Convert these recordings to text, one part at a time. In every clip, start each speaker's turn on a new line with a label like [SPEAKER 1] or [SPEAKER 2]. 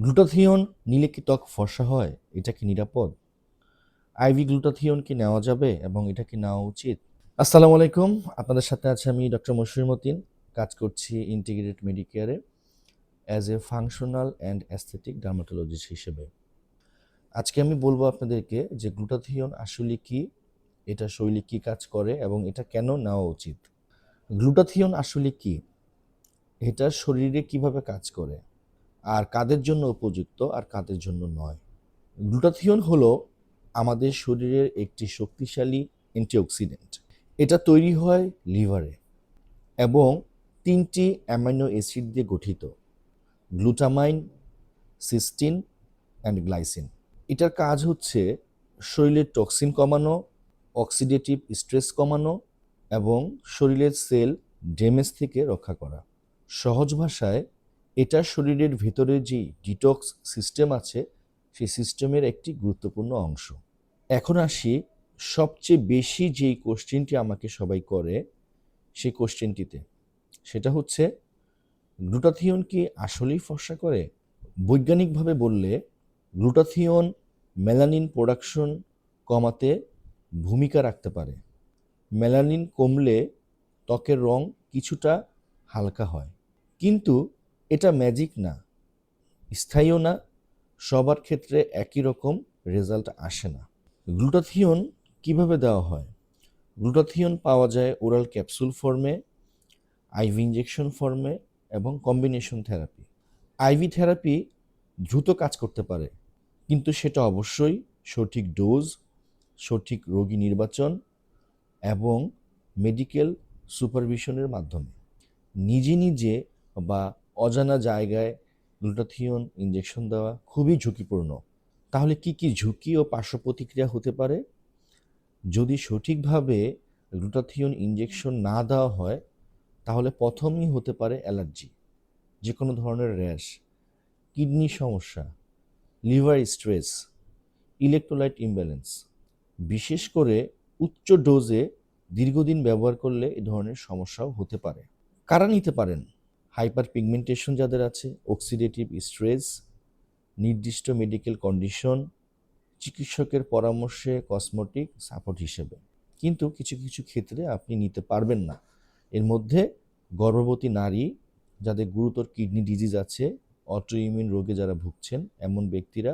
[SPEAKER 1] Glutathione নিলে কি ত্বক ফর্সা হয়? এটা কি নিরাপদ? আইভি গ্লুটাথিয়ন কি নেওয়া যাবে এবং এটা কি নেওয়া উচিত? আসসালামু আলাইকুম। আপনাদের সাথে আছি আমি ডক্টর মশিউর মতিন। কাজ করছি ইন্টিগ্রেটেড মেডিকেয়ারে as a functional and aesthetic dermatologist হিসেবে। আজকে আমি বলবো আপনাদেরকে যে গ্লুটাথিয়ন আসলে কি, এটা শরীরে কি কাজ করে এবং এটা কেন নেওয়া উচিত। গ্লুটাথিয়ন আসলে কি? এটা শরীরে কিভাবে কাজ করে? আর কাদের জন্য উপযুক্ত আর কাদের জন্য নয়? গ্লুটাথিয়ন হলো আমাদের শরীরের একটি শক্তিশালী অ্যান্টিঅক্সিডেন্ট। এটা তৈরি হয় লিভারে এবং ৩টি অ্যামাইনো অ্যাসিড দিয়ে গঠিত: গ্লুটামাইন, সিস্টিন অ্যান্ড গ্লাইসিন। এটার কাজ হচ্ছে শরীরের টক্সিন কমানো, অক্সিডেটিভ স্ট্রেস কমানো এবং শরীরের সেল ড্যামেজ থেকে রক্ষা করা। সহজ ভাষায় এটা শরীরের ভেতরে যে ডিটক্স সিস্টেম আছে সেই সিস্টেমের একটি গুরুত্বপূর্ণ অংশ। এখন আসি সবচেয়ে বেশি যেই কোশ্চেনটি আমাকে সবাই করে সেই কোশ্চেনটিতে। সেটা হচ্ছে, গ্লুটাথিয়ন কি আসলেই ফর্সা করে? বৈজ্ঞানিকভাবে বললে গ্লুটাথিয়ন মেলানিন প্রোডাকশন কমাতে ভূমিকা রাখতে পারে। মেলানিন কমলে ত্বকের রং কিছুটা হালকা হয়, কিন্তু এটা ম্যাজিক না, স্থায়ীও না, সবার ক্ষেত্রে একই রকম রেজাল্ট আসে না। গ্লুটাথিয়ন কিভাবে দেওয়া হয়? গ্লুটাথিয়ন পাওয়া যায় ওরাল ক্যাপসুল ফর্মে, আইভি ইঞ্জেকশন ফর্মে এবং কম্বিনেশন থেরাপি। আইভি থেরাপি দ্রুত কাজ করতে পারে, কিন্তু সেটা অবশ্যই সঠিক ডোজ, সঠিক রোগী নির্বাচন এবং মেডিকেল সুপারভিশনের মাধ্যমে। নিজে নিজে বা অজানা জায়গায় গ্লুটাথিয়ন ইঞ্জেকশন দেওয়া খুবই ঝুঁকিপূর্ণ। তাহলে কি কি ঝুঁকি ও পার্শ্ব প্রতিক্রিয়া হতে পারে? যদি সঠিকভাবে গ্লুটাথিয়ন ইঞ্জেকশন না দেওয়া হয় তাহলে প্রথমেই হতে পারে অ্যালার্জি, যে কোনো ধরনের র্যাশ, কিডনি সমস্যা, লিভার স্ট্রেস, ইলেকট্রোলাইট ইমব্যালেন্স। বিশেষ করে উচ্চ ডোজে দীর্ঘদিন ব্যবহার করলে এ ধরনের সমস্যাও হতে পারে। কারা নিতে পারেন? হাইপার পিগমেন্টেশন যাদের আছে, অক্সিডেটিভ স্ট্রেস, নির্দিষ্ট মেডিকেল কন্ডিশন, চিকিৎসকের পরামর্শে কসমেটিক সাপোর্ট হিসেবে। কিন্তু কিছু কিছু ক্ষেত্রে আপনি নিতে পারবেন না। এর মধ্যে গর্ভবতী নারী, যাদের গুরুতর কিডনি ডিজিজ আছে, অটো ইমিউন রোগে যারা ভুগছেন, এমন ব্যক্তিরা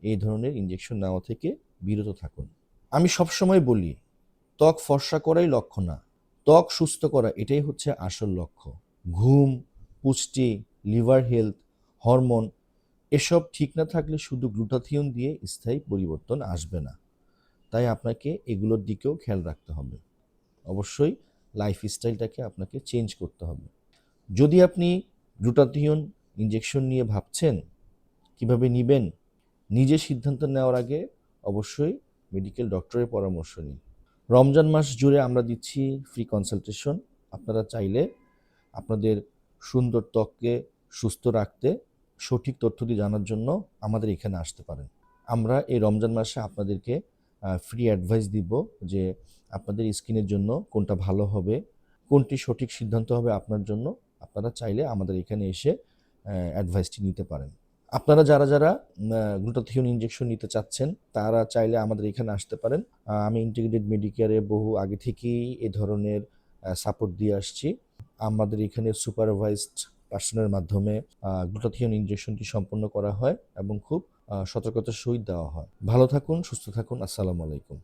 [SPEAKER 1] এই ধরনের ইঞ্জেকশন নেওয়া থেকে বিরত থাকুন। আমি সবসময় বলি, ত্বক ফর্সা করাই লক্ষ্য না, ত্বক সুস্থ করা এটাই হচ্ছে আসল লক্ষ্য। ঘুম, পুষ্টি, লিভার হেলথ, হরমোন এসব ঠিক না থাকলে শুধু গ্লুটাথিয়ন দিয়ে স্থায়ী পরিবর্তন আসবে না। তাই আপনাকে এগুলোর দিকেও খেয়াল রাখতে হবে। অবশ্যই লাইফস্টাইলটাকে আপনাকে চেঞ্জ করতে হবে। যদি আপনি গ্লুটাথিয়ন ইঞ্জেকশন নিয়ে ভাবছেন কিভাবে নিবেন, নিজে সিদ্ধান্ত নেওয়ার আগে অবশ্যই মেডিকেল ডক্টরের পরামর্শ নিন। রমজান মাস জুড়ে আমরা দিচ্ছি ফ্রি কনসালটেশন। আপনারা চাইলে আপনাদের সুন্দর ত্বককে সুস্থ রাখতে সঠিক তথ্যটি জানার জন্য আমাদের এখানে আসতে পারেন। আমরা এই রমজান মাসে আপনাদেরকে ফ্রি অ্যাডভাইস দিব যে আপনাদের স্কিনের জন্য কোনটা ভালো হবে, কোনটি সঠিক সিদ্ধান্ত হবে আপনার জন্য। আপনারা চাইলে আমাদের এখানে এসে অ্যাডভাইসটি নিতে পারেন। আপনারা যারা যারা গ্লুটাথিয়ন ইঞ্জেকশন নিতে চাচ্ছেন তারা চাইলে আমাদের এখানে আসতে পারেন। আমি ইন্টিগ্রেটেড মেডিকেয়ারে বহু আগে থেকেই এ ধরনের সাপোর্ট দিয়ে আসছি। আমাদের এখানে সুপারভাইজড পার্সনের মাধ্যমে গ্লুটাথিয়ন ইঞ্জেকশনটি সম্পন্ন করা হয় এবং খুব সতর্কতার সহিত দেওয়া হয়। ভালো থাকুন, সুস্থ থাকুন। আসসালামু আলাইকুম।